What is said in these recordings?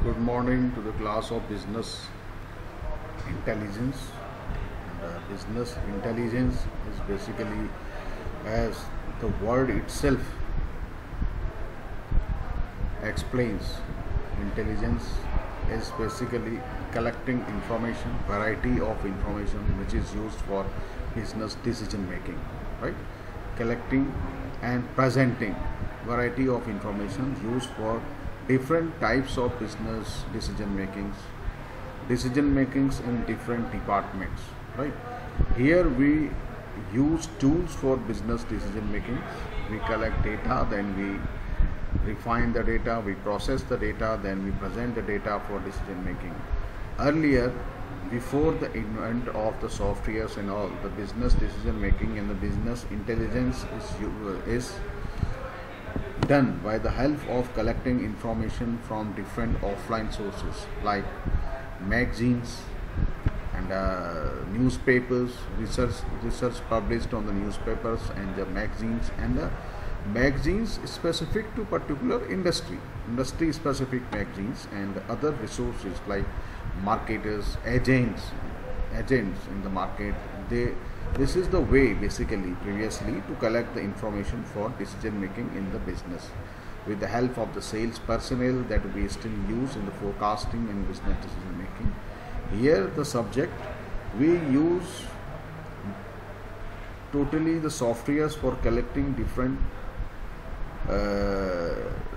Good morning to the class of business intelligence. Business intelligence is basically, as the word itself explains, intelligence is basically collecting information, variety of information which is used for business decision making, right? Collecting and presenting variety of information used for different types of business decision makings in different departments, right? Here we use tools for business decision making. We collect data, then we refine the data, we process the data, then we present the data for decision making. Earlier, before the advent of the softwares and all, the business decision making and the business intelligence is done by the help of collecting information from different offline sources like magazines and newspapers, research published on the newspapers and the magazines, and the magazines specific to particular industry specific magazines, and other resources like marketers, agents in the market. This is the way basically previously to collect the information for decision making in the business, with the help of the sales personnel that we still use in the forecasting and business decision making. Here the subject, we use totally the softwares for collecting different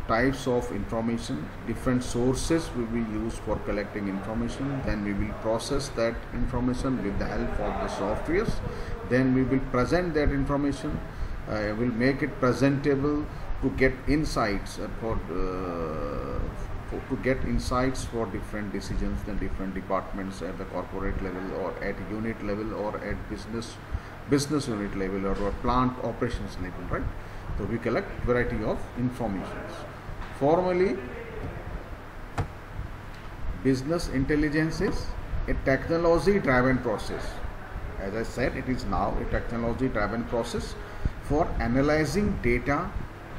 types of information. Different sources will be used for collecting information, then we will process that information with the help of the softwares, then we will present that information, will make it presentable to get insights for different decisions in different departments at the corporate level or at unit level or at business unit level or plant operations level, right? So we collect variety of informations. Formally, business intelligence is a technology driven process. As I said, it is now a technology driven process for analyzing data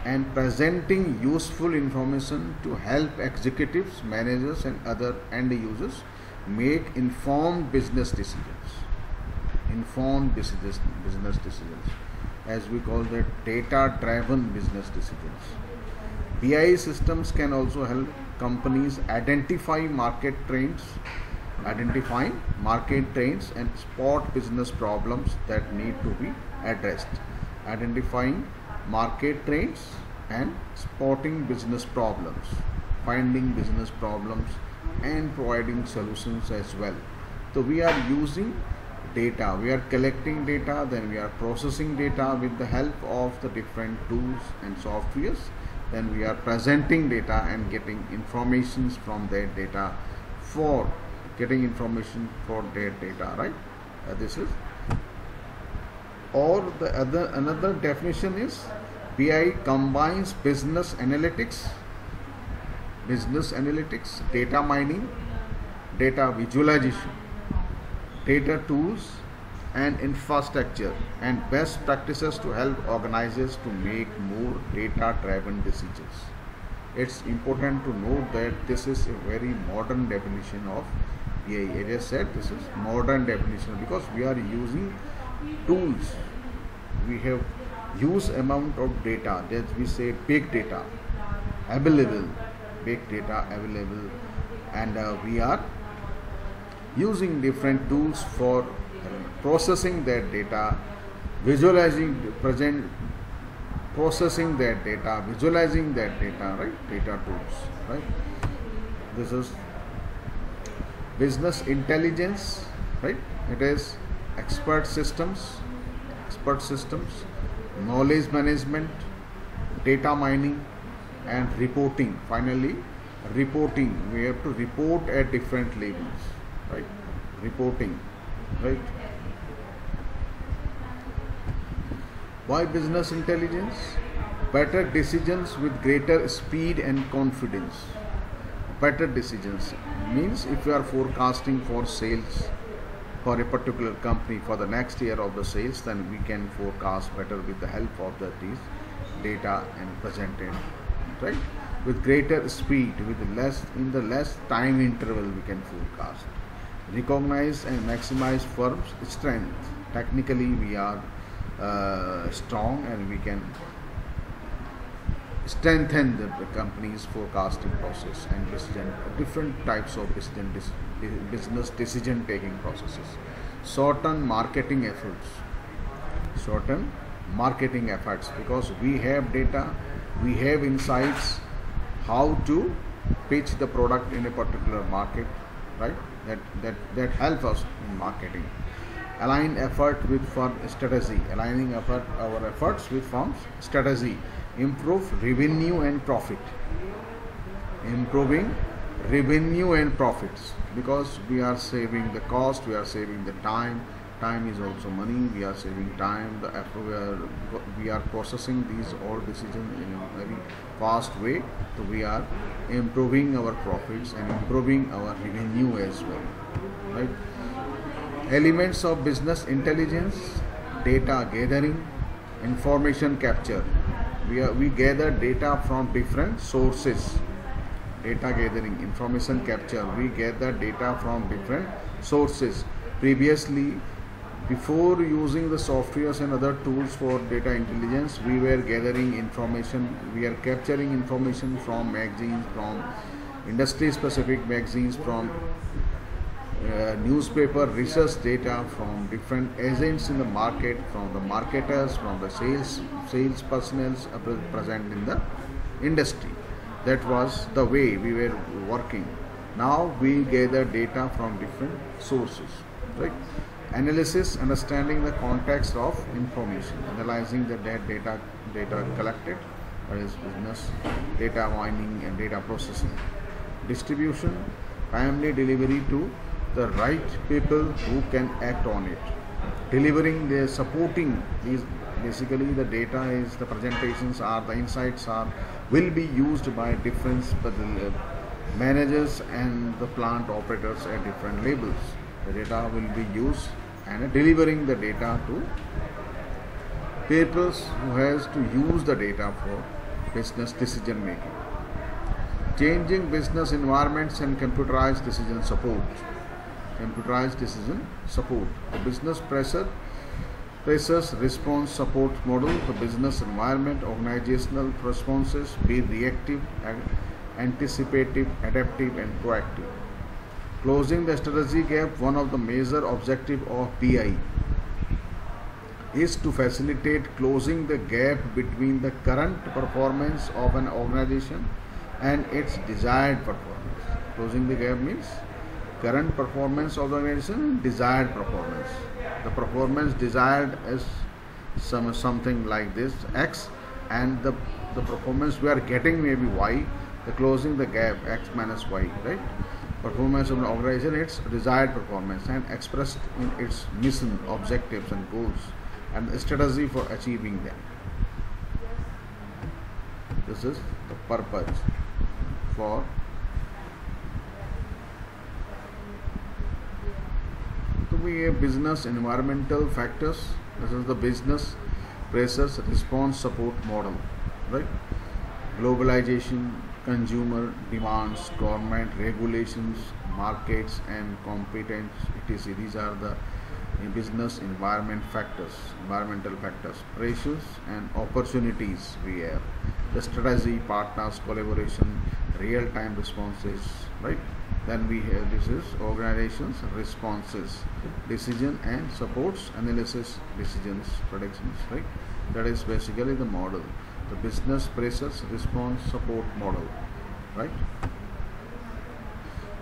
and presenting useful information to help executives, managers and other end users make informed business decisions. As we call that, data driven business decisions. BI systems can also help companies identify market trends and spot business problems that need to be addressed. Identifying market trends and spotting business problems, finding business problems and providing solutions as well. So we are using data, we are collecting data, then we are processing data with the help of the different tools and softwares, then we are presenting data and getting informations from that data for getting information for their data, right? This is, or the another definition is BI combines business analytics, data mining, data visualization, data tools and infrastructure and best practices to help organizers to make more data driven decisions. It's important to note that this is a very modern definition of BI. As I said, this is modern definition because we are using tools. We have huge amount of data, that we say big data available, and we are using different tools for processing that data, visualizing that data, right? Data tools, right? This is business intelligence, right? It is expert systems, knowledge management, data mining and reporting. Finally, reporting, we have to report at different levels, right? Reporting, right? Why business intelligence? Better decisions with greater speed and confidence. Better decisions means if you are forecasting for sales for a particular company for the next year of the sales, then we can forecast better with the help of these data and presented, right? with greater speed, with less time interval we can forecast. Recognize and maximize firms' strength. Technically, we are strong and we can strengthen the company's forecasting process and different types of business decision taking processes. Shorten marketing efforts. Shorten marketing efforts, because we have data, we have insights how to pitch the product in a particular market, right? That help us in marketing. Align effort with firm strategy. Aligning our efforts with firm's strategy. Improve revenue and profit. Improving revenue and profits, because we are saving the cost, we are saving the time. Time is also money. We are saving time. We are processing these all decisions in a very fast way. So we are improving our profits and improving our revenue as well, right? Elements of business intelligence: data gathering, information capture. We gather data from different sources. Data gathering, information capture. We gather data from different sources. Previously, before using the softwares and other tools for data intelligence, we were gathering information, we are capturing information from magazines, from industry specific magazines, from newspaper research data, from different agents in the market, from the marketers, from the sales personnel present in the industry. That was the way we were working. Now we gather data from different sources, right? Analysis: understanding the context of information, analyzing the data collected, that is business data mining and data processing. Distribution: timely delivery to the right people who can act on it. Delivering, the supporting these, basically the data is, the presentations are, the insights are, will be used by different managers and the plant operators at different levels. The data will be used, and delivering the data to people who has to use the data for business decision making. Changing business environments and computerized decision support. Computerized decision support. The business pressures response support model. The business environment, organizational responses: be reactive, anticipative, adaptive, and proactive. Closing the strategy gap. One of the major objectives of BI is to facilitate closing the gap between the current performance of an organization and its desired performance. Closing the gap means current performance of the organization and desired performance. The performance desired is something like this, X, and the performance we are getting may be Y. The closing the gap, X minus Y, right? Performance of an organization, its desired performance, and expressed in its mission, objectives, and goals, and the strategy for achieving them. This is the purpose for we have business environmental factors. This is the business pressures response support model, right? Globalization, consumer demands, government regulations, markets and competence, etc. These are the business environmental factors. Pressures and opportunities we have. The strategy, partners, collaboration, real-time responses, right? Then we have, this is organizations, responses, decision and supports, analysis, decisions, predictions, right? That is basically the model. The business pressures response support model, right?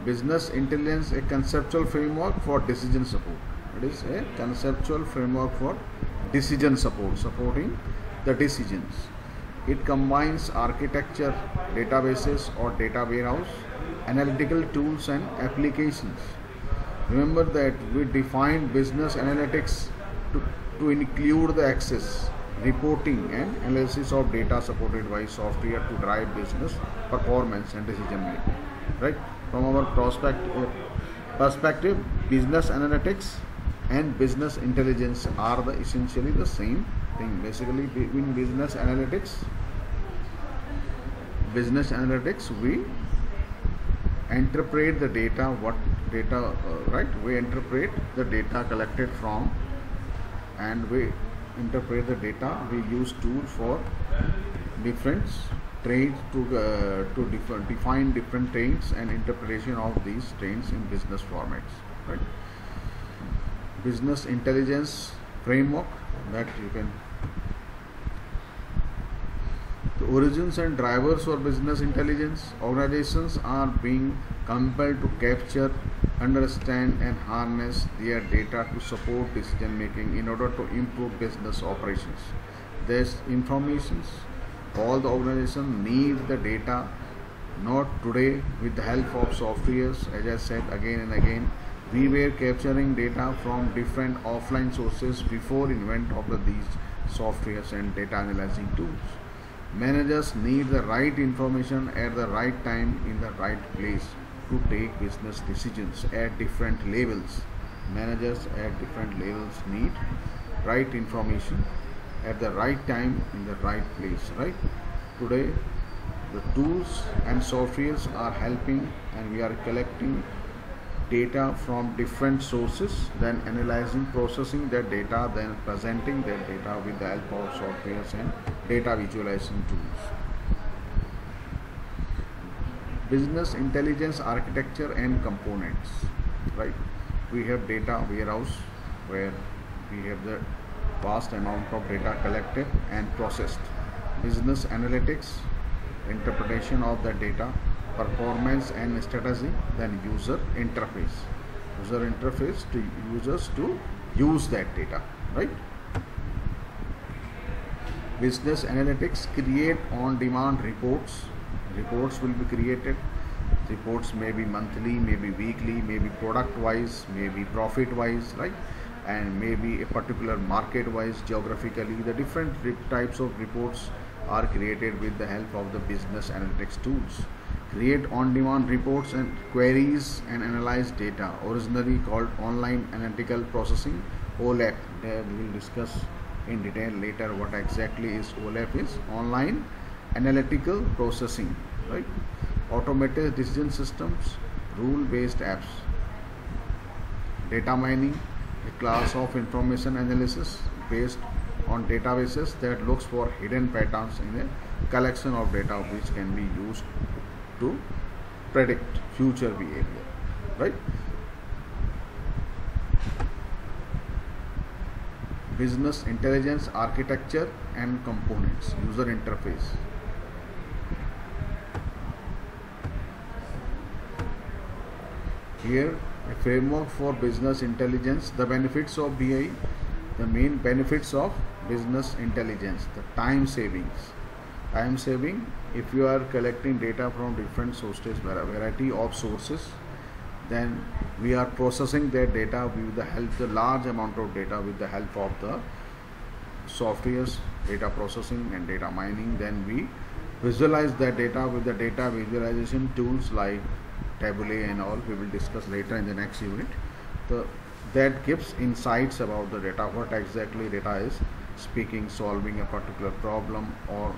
Business intelligence, a conceptual framework for decision support. It is a conceptual framework for decision support, supporting the decisions. It combines architecture, databases or data warehouse, analytical tools and applications. Remember that we defined business analytics to include the access, reporting and analysis of data supported by software to drive business performance and decision making, right? From our perspective, business analytics and business intelligence are essentially the same thing. Basically, between business analytics, business analytics, we interpret the data, what data, right? We interpret the data collected from, and we interpret the data. We use tools for different trades to define different trends and interpretation of these trends in business formats, right? Business intelligence framework that you can. The origins and drivers for business intelligence. Organizations are being compelled to capture, understand and harness their data to support decision making in order to improve business operations. There's information. All the organizations need the data, not today with the help of softwares. As I said again and again, we were capturing data from different offline sources before invent of these softwares and data analyzing tools. Managers need the right information at the right time in the right place to take business decisions at different levels. Managers at different levels need right information at the right time in the right place, right? Today the tools and softwares are helping, and we are collecting data from different sources, then analyzing, processing that data, then presenting that data with the help of softwares and data visualization tools. Business intelligence architecture and components, right? We have data warehouse where we have the vast amount of data collected and processed. Business analytics, interpretation of the data, performance and strategy, then user interface. User interface to users to use that data, right? Business analytics create on-demand reports. Reports will be created. Reports may be monthly, maybe weekly, maybe product-wise, maybe profit-wise, right? And maybe a particular market-wise, geographically. The different types of reports are created with the help of the business analytics tools. Create on-demand reports and queries and analyze data, originally called online analytical processing, OLAP. There we will discuss in detail later what exactly is OLAP is. Online analytical processing, right? Automated decision systems, rule-based apps. Data mining, a class of information analysis based on databases that looks for hidden patterns in a collection of data which can be used to predict future behavior, right? Business intelligence architecture and components, user interface. Here a framework for business intelligence. The benefits of BI, the main benefits of business intelligence, the time savings. Time saving, if you are collecting data from different sources, variety of sources, then we are processing that data with the help, the large amount of data with the help of the softwares, data processing and data mining. Then we visualize that data with the data visualization tools like Tableau and all. We will discuss later in the next unit. That gives insights about the data, what exactly data is speaking, solving a particular problem or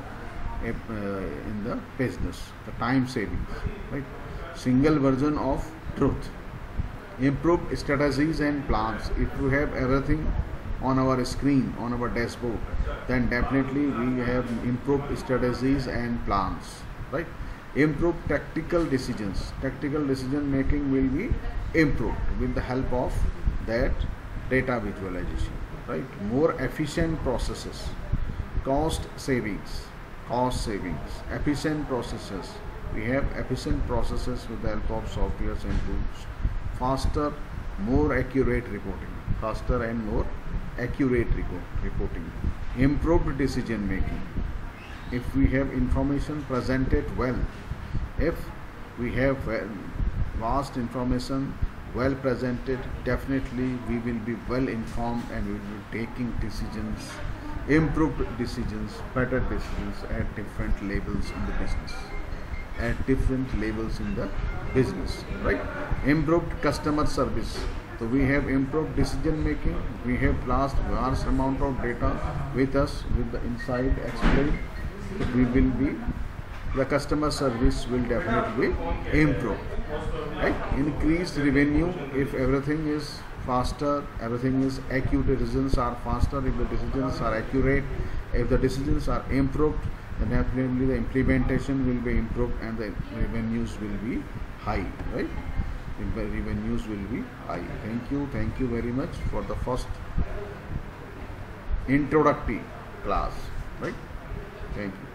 in the business. The time savings, right? Single version of truth. Improved strategies and plans. If we have everything on our screen, on our dashboard, then definitely we have improved strategies and plans, right? Improved tactical decisions. Tactical decision making will be improved with the help of that data visualization, right? More efficient processes. Cost savings. Efficient processes. We have efficient processes with the help of softwares and tools. Faster, more accurate reporting. Faster and more accurate reporting. Improved decision making. If we have information presented well, if we have vast information well presented, definitely we will be well informed and we will be taking decisions, improved decisions, better decisions at different levels in the business. Right? Improved customer service. So we have improved decision making. We have vast amount of data with us, with the inside explained. So we will be the customer service will definitely improve, right? Increased revenue if everything is faster, everything is accurate, decisions are faster, if the decisions are accurate, if the decisions are improved, then definitely the implementation will be improved and the revenues will be high, right? The revenues will be high. Thank you very much for the first introductory class, right? Thank you.